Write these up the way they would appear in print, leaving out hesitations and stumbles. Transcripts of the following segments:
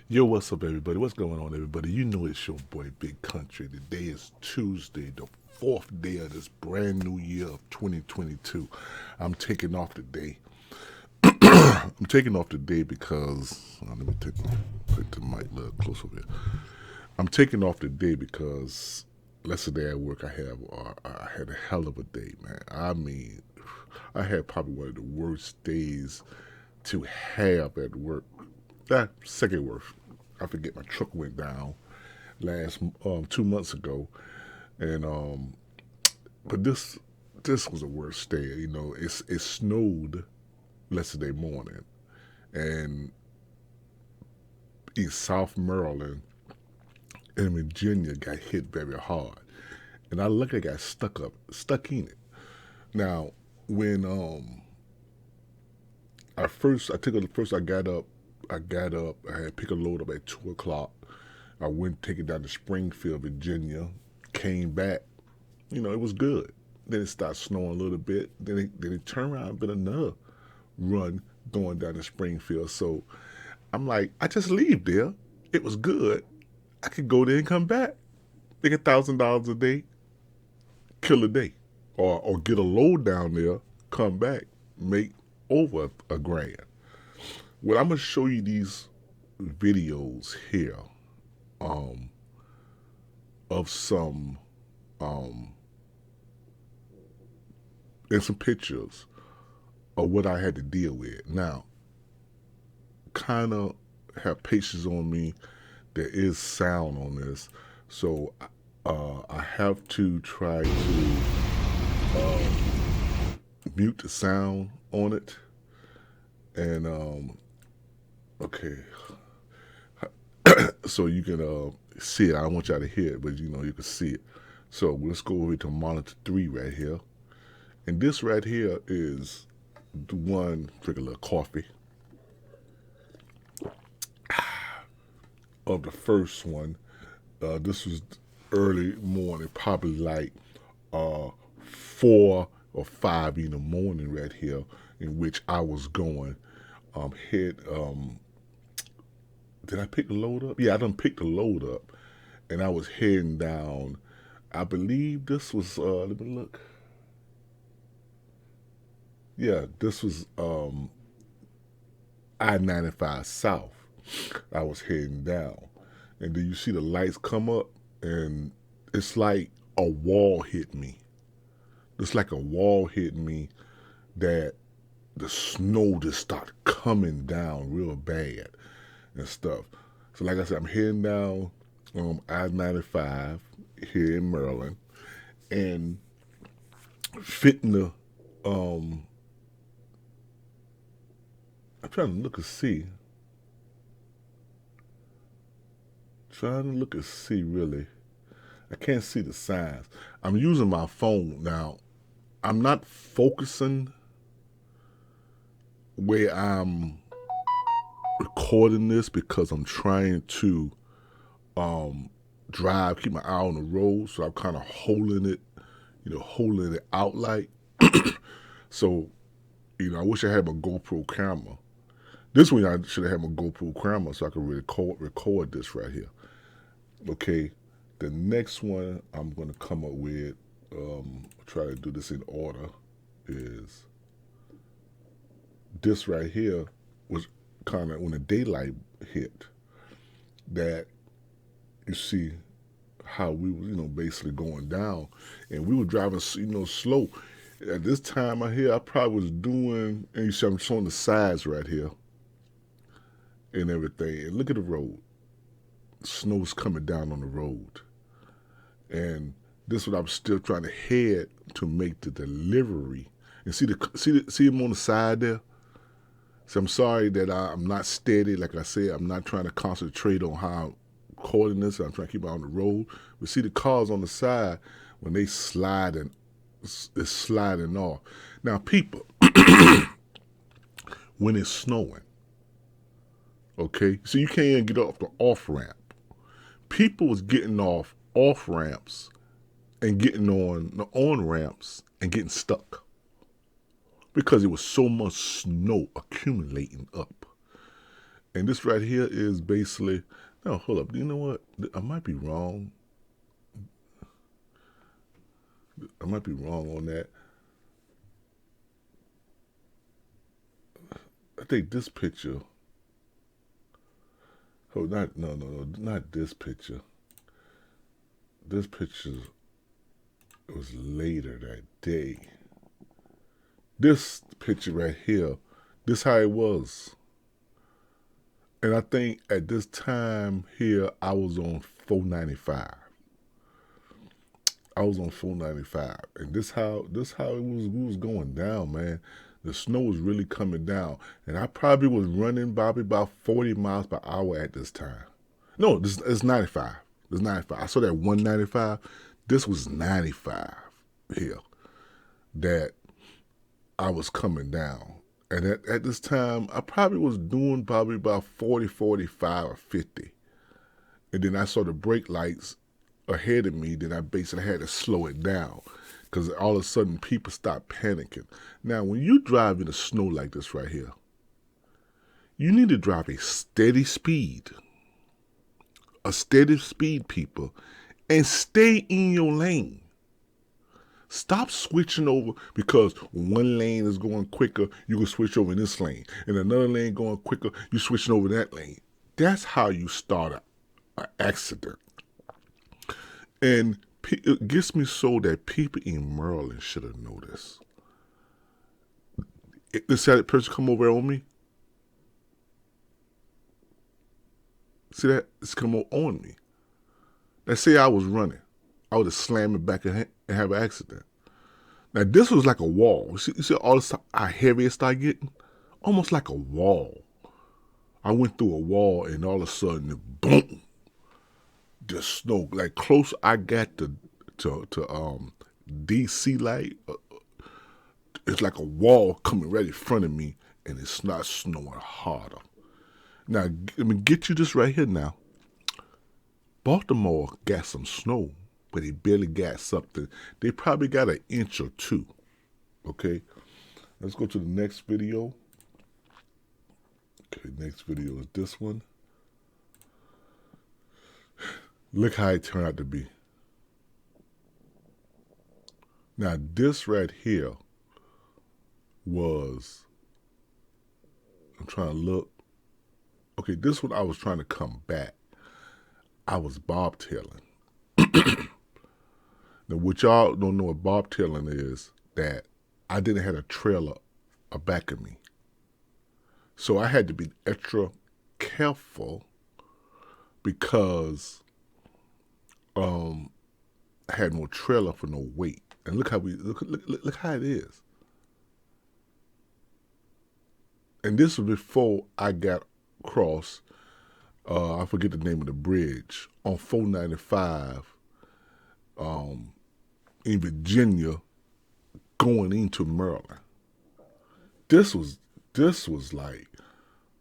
Yo, what's up, everybody? What's going on, everybody? You know it's your boy, Big Country. Today is Tuesday, the fourth day of this brand new year of 2022. I'm taking off today. I'm taking off today because let me take the mic a little closer over here. I'm taking off today because yesterday at work I had a hell of a day, man. I mean, I had probably one of the worst days to have at work. That second worst. I forget, my truck went down last 2 months ago, and but this was a worst day. You know, it snowed yesterday morning, and in South Maryland and Virginia got hit very hard, and I luckily got stuck in it. Now, when I took it first. I got up. I had pick a load up at 2 o'clock. I went take it down to Springfield, Virginia. Came back. You know, it was good. Then it started snowing a little bit. Then it turned around and been another run going down to Springfield. So I'm like, I just leave there. It was good. I could go there and come back. Make $1,000 a day, kill a day, or get a load down there, come back, make over a grand. Well, I'm gonna show you these videos here um, of some um, and some pictures of what I had to deal with. Now, kind of have patience on me. There is sound on this, so I have to try to mute the sound on it. And okay, so you can see it. I don't want y'all to hear it, but you know you can see it. So let's go over to monitor 3 right here. And this right here is the one, drink a little coffee, of the first one. This was early morning, probably like 4 or 5 in the morning right here, in which I was going. Head Did I pick the load up? Yeah, I done picked the load up, and I was heading down. I believe this was. Let me look. Yeah, this was I-95 South. I was heading down, and then you see the lights come up, and it's like a wall hit me. It's like a wall hit me that the snow just started coming down real bad and stuff. So, like I said, I'm heading down I-95 here in Maryland, and fitting the um, I'm trying to look and see, trying to look and see really. I can't see the signs. I'm using my phone now. I'm not focusing where I'm recording this because I'm trying to drive, keep my eye on the road. So I'm kind of holding it, holding it out like. So, I wish I had my GoPro camera. This one I should have had my GoPro camera so I could record this right here. Okay, the next one I'm gonna come up with, try to do this in order, is this right here was kind of when the daylight hit, that you see how we were, basically going down, and we were driving, slow. At this time I here, I probably was doing, and you see I'm showing the sides right here and everything. And look at the road. Snow's coming down on the road, and this is what I'm still trying to head to make the delivery. And see him on the side there. So I'm sorry that I'm not steady. Like I said, I'm not trying to concentrate on how I'm recording this. I'm trying to keep it on the road. But see the cars on the side, when they slide, and it's sliding off. Now, people, when it's snowing, okay, so you can't even get off the off ramp. People was getting off ramps and getting on the on ramps and getting stuck because it was so much snow accumulating up. And this right here is basically, no, hold up. You know what? I might be wrong. I might be wrong on that. I think this picture. Oh, no, not this picture. This picture was later that day. This picture right here, this how it was. And I think at this time here, I was on 495. I was on 495, and this how it was going down, man. The snow was really coming down, and I probably was running probably about 40 miles per hour at this time. No, this is 95. It's 95. I saw that 195. This was 95 here that I was coming down. And at this time, I probably was doing probably about 40, 45, or 50. And then I saw the brake lights ahead of me, then I basically had to slow it down because all of a sudden people stopped panicking. Now, when you drive in the snow like this right here, you need to drive a steady speed, people, and stay in your lane. Stop switching over because one lane is going quicker, you can switch over in this lane. And another lane going quicker, you switching over that lane. That's how you start an accident. And it gets me so that people in Maryland should have noticed. This how that person come over on me. See that? It's come on me. Let's say I was running. I would have slammed it back and have an accident. Now, this was like a wall. You see all this, how heavy it started getting? Almost like a wall. I went through a wall, and all of a sudden, boom, the snow. Like close I got to DC light, it's like a wall coming right in front of me, and it's not snowing harder. Now, let me get you this right here now. Baltimore got some snow, but they barely got something. They probably got an inch or two. Okay, let's go to the next video. Okay, next video is this one. Look how it turned out to be. Now, this right here was, I'm trying to look. Okay, this one I was trying to come back. I was bobtailing. Now, what y'all don't know what bobtailing is, that I didn't have a trailer back of me. So I had to be extra careful because I had no trailer for no weight. And look how look how it is. And this was before I got across, I forget the name of the bridge, on 495 in Virginia going into Maryland. This was like,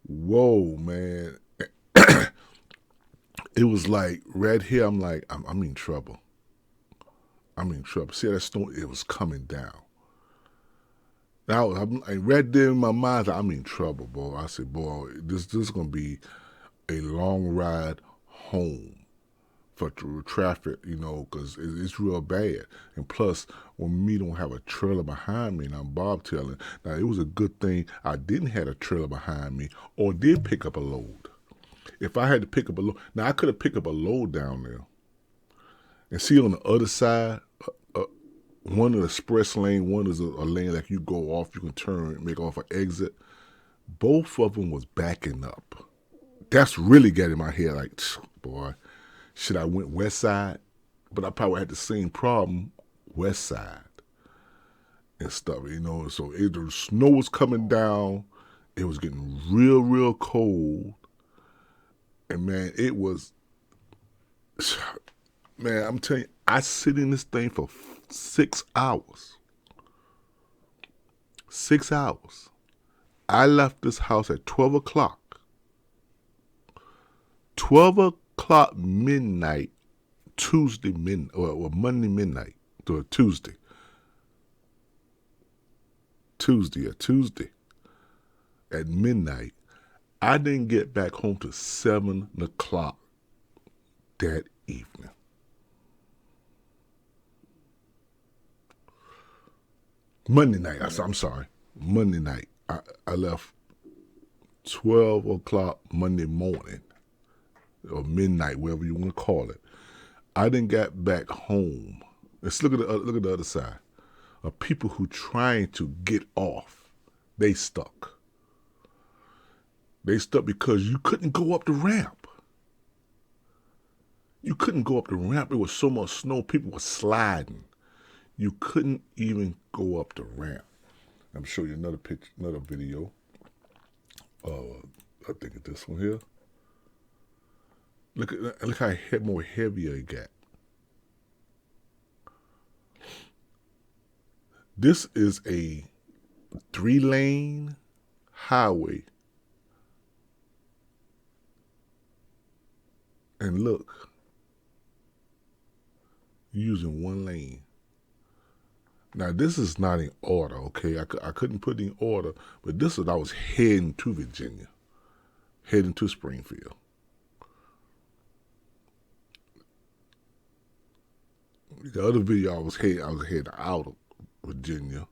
whoa, man. It was like right here, I'm like, I'm in trouble. I'm in trouble. See that snow? It was coming down. Now, I right there in my mind, I'm in trouble, boy. I said, boy, this is going to be a long ride home for traffic, you know, because it's real bad. And plus, when me don't have a trailer behind me and I'm bobtailing, now it was a good thing I didn't have a trailer behind me or did pick up a load. If I had to pick up a load, now I could have picked up a load down there. And see on the other side, one is an express lane, one is a lane like you go off, you can turn, make off an exit. Both of them was backing up. That's really getting my head like, boy, should I went west side? But I probably had the same problem west side and stuff, you know. So the snow was coming down. It was getting real, real cold. And man, it was, man, I'm telling you, I sit in this thing for 6 hours. 6 hours. I left this house at 12 o'clock. 12 o'clock midnight, Tuesday midnight, or Monday midnight, to Tuesday. Tuesday at midnight, I didn't get back home till 7 o'clock that evening. Monday night. I'm sorry. Monday night. I left 12 o'clock Monday morning or midnight, whatever you want to call it. I didn't get back home. Let's look at the other side. Of people who trying to get off, they stuck. They stuck because you couldn't go up the ramp. You couldn't go up the ramp. It was so much snow. People were sliding. You couldn't even go up the ramp. I'm showing you another picture, another video. I think it's this one here. Look how more heavier it got. This is a 3-lane highway. And look, using 1 lane. Now, this is not in order, okay? I couldn't put it in order, but this is I was heading to Virginia, heading to Springfield. The other video I was heading out of Virginia,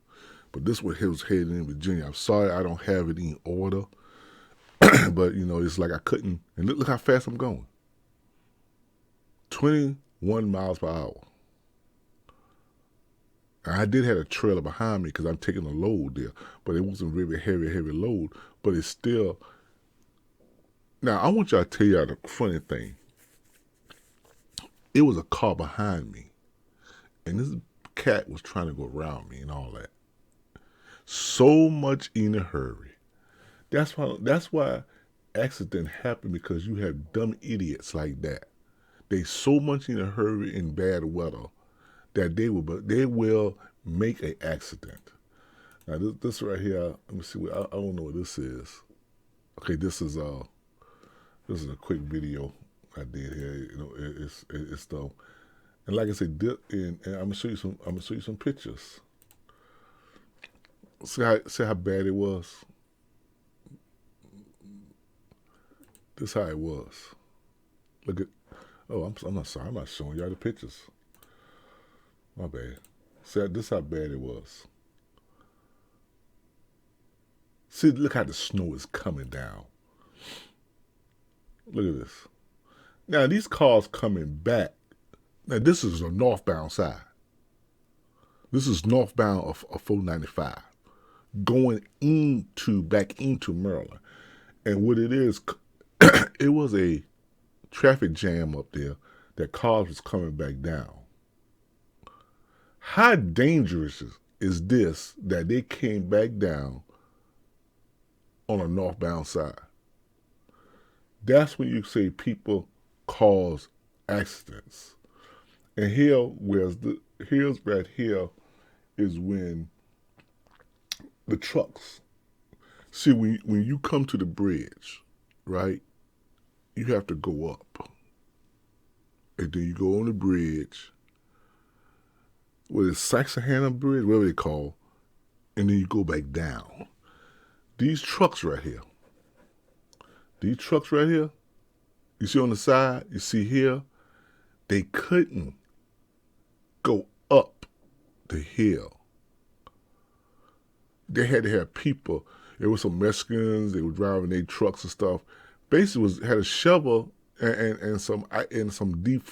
but this one was heading in Virginia. I'm sorry I don't have it in order, but you know, it's like I couldn't. And look how fast I'm going. 21 miles per hour. And I did have a trailer behind me because I'm taking a load there, but it wasn't really heavy load, but it's still. Now, I want y'all to tell y'all the funny thing. It was a car behind me, and this cat was trying to go around me and all that. So much in a hurry. That's why accidents happen, because you have dumb idiots like that. They so much in a hurry in bad weather that they will make an accident. Now this right here, let me see. I don't know what this is. Okay, this is a quick video I did here. You know, it's the, and like I said, and I'm gonna show you some pictures. See how bad it was. This how it was. Look at. Oh, I'm not sorry. I'm not showing y'all the pictures. My bad. See, this how bad it was. See, look how the snow is coming down. Look at this. Now, these cars coming back. Now, this is a northbound side. This is northbound of 495. Going back into Maryland. And what it is, it was a traffic jam up there that cars was coming back down. How dangerous is this that they came back down on a northbound side? That's when you say people cause accidents. And here's right here is when the trucks. See, when you come to the bridge, right, you have to go up. And then you go on the bridge, it's Susquehanna Bridge, whatever they call, and then you go back down. These trucks right here, you see on the side, you see here, they couldn't go up the hill. They had to have people. There were some Mexicans. They were driving their trucks and stuff. Basically, had a shovel and some weedy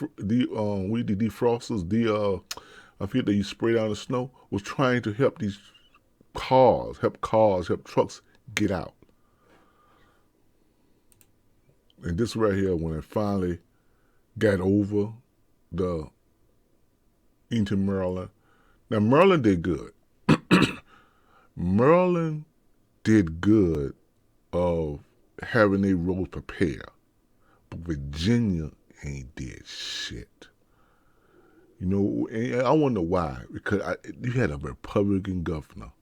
defrosters. I forget that you spray down the snow. Was trying to help these help trucks get out. And this right here, when it finally got over into Maryland. Now, Maryland did good. Maryland did good of having their roads prepared. But Virginia ain't did shit. You know, and I wonder why. Because you had a Republican governor.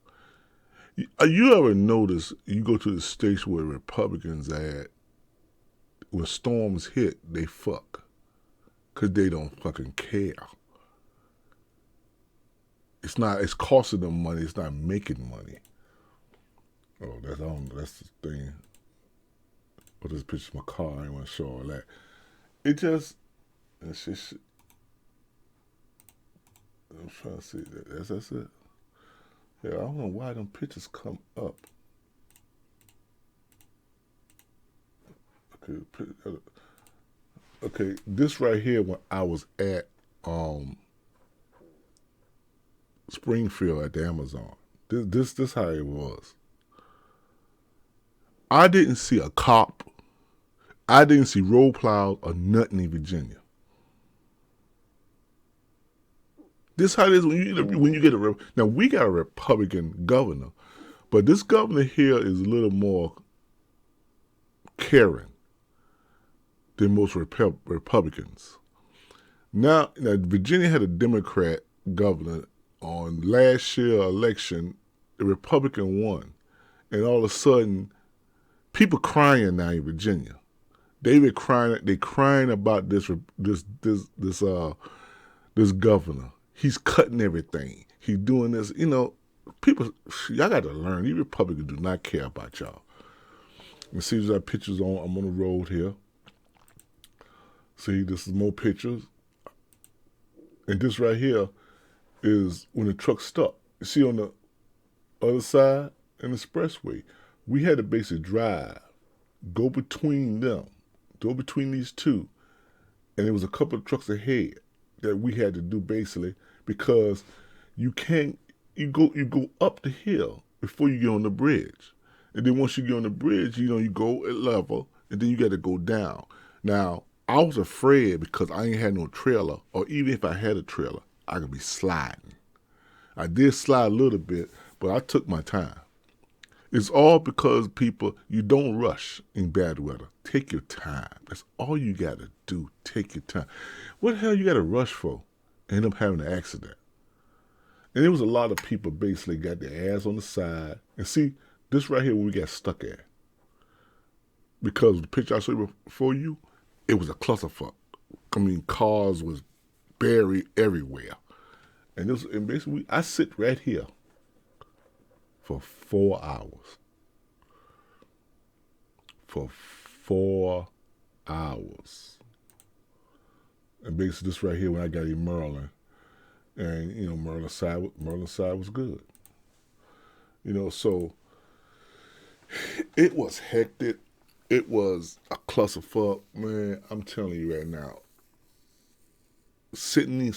You ever notice, you go to the states where Republicans at, when storms hit, they fuck. Because they don't fucking care. It's costing them money, it's not making money. Oh, that's the thing. or this picture of my car. I ain't want to show all that. It just, it's just, I'm trying to see that. That's it. Yeah, I don't know why them pictures come up. Okay, this right here when I was at Springfield at the Amazon. This how it was. I didn't see a cop. I didn't see road plows or nothing in Virginia. This how it is when you get a now we got a Republican governor, but this governor here is a little more caring than most Republicans. Now Virginia had a Democrat governor. On last year election, the Republican won, and all of a sudden, people crying now in Virginia. They were crying. They crying about this governor. He's cutting everything. He's doing this. You know, people. Y'all got to learn. These Republicans do not care about y'all. You see, there's pictures on. I'm on the road here. See, this is more pictures, and this right here is when the truck stopped. You see on the other side, in the expressway, we had to basically drive, go between these two, and there was a couple of trucks ahead that we had to do basically because you go up the hill before you get on the bridge, and then once you get on the bridge, you go at level, and then you got to go down. Now I was afraid because I ain't had no trailer, or even if I had a trailer, I could be sliding. I did slide a little bit, but I took my time. It's all because people, you don't rush in bad weather. Take your time. That's all you got to do. Take your time. What the hell you got to rush for? End up having an accident. And there was a lot of people basically got their ass on the side. And see, this right here where we got stuck at. Because the picture I showed before you, it was a clusterfuck. I mean, cars was buried everywhere. And basically, I sit right here for 4 hours. For 4 hours. And basically, this right here, when I got in Maryland, and Maryland side was good. So it was hectic. It was a clusterfuck, man. I'm telling you right now. Sitting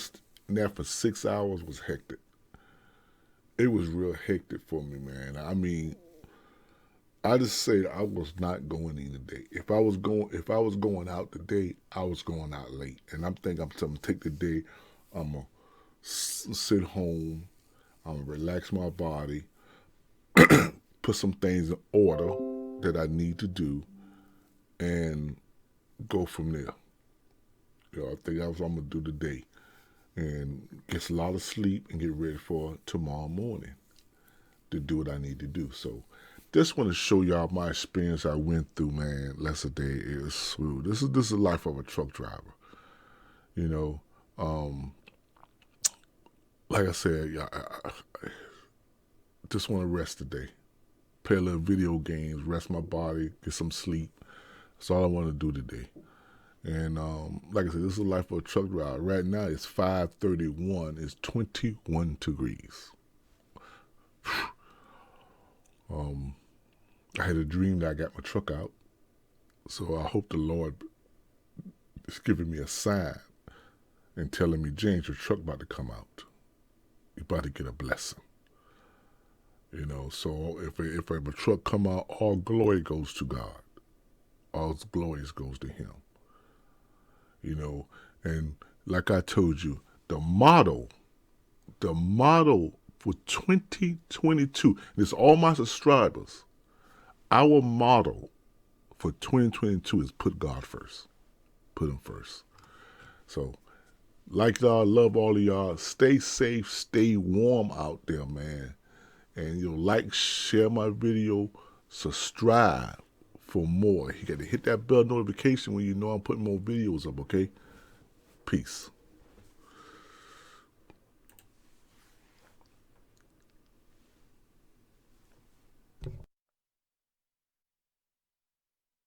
there for 6 hours was hectic. It was real hectic for me, man. I mean, I just say I was not going in today. If I was going out today, I was going out late. And I'm thinking I'm gonna take the day. I'm gonna sit home. I'm gonna relax my body, put some things in order that I need to do, and go from there. I think that's what I'm gonna do today. And get a lot of sleep and get ready for tomorrow morning to do what I need to do. So just want to show y'all my experience I went through, man. Yesterday is smooth. This is the life of a truck driver. Like I said, I just want to rest today. Play a little video games, rest my body, get some sleep. That's all I want to do today. And like I said, this is the life of a truck driver. Right now it's 5:31. It's 21 degrees. I had a dream that I got my truck out. So I hope the Lord is giving me a sign and telling me, James, your truck about to come out. You're about to get a blessing. So if a truck come out, all glory goes to God. All glory goes to Him. And like I told you, the motto for 2022, and it's all my subscribers, our motto for 2022 is put God first. Put Him first. So, like y'all, love all of y'all. Stay safe, stay warm out there, man. And like, share my video, subscribe for more. You got to hit that bell notification when you know I'm putting more videos up, okay? Peace.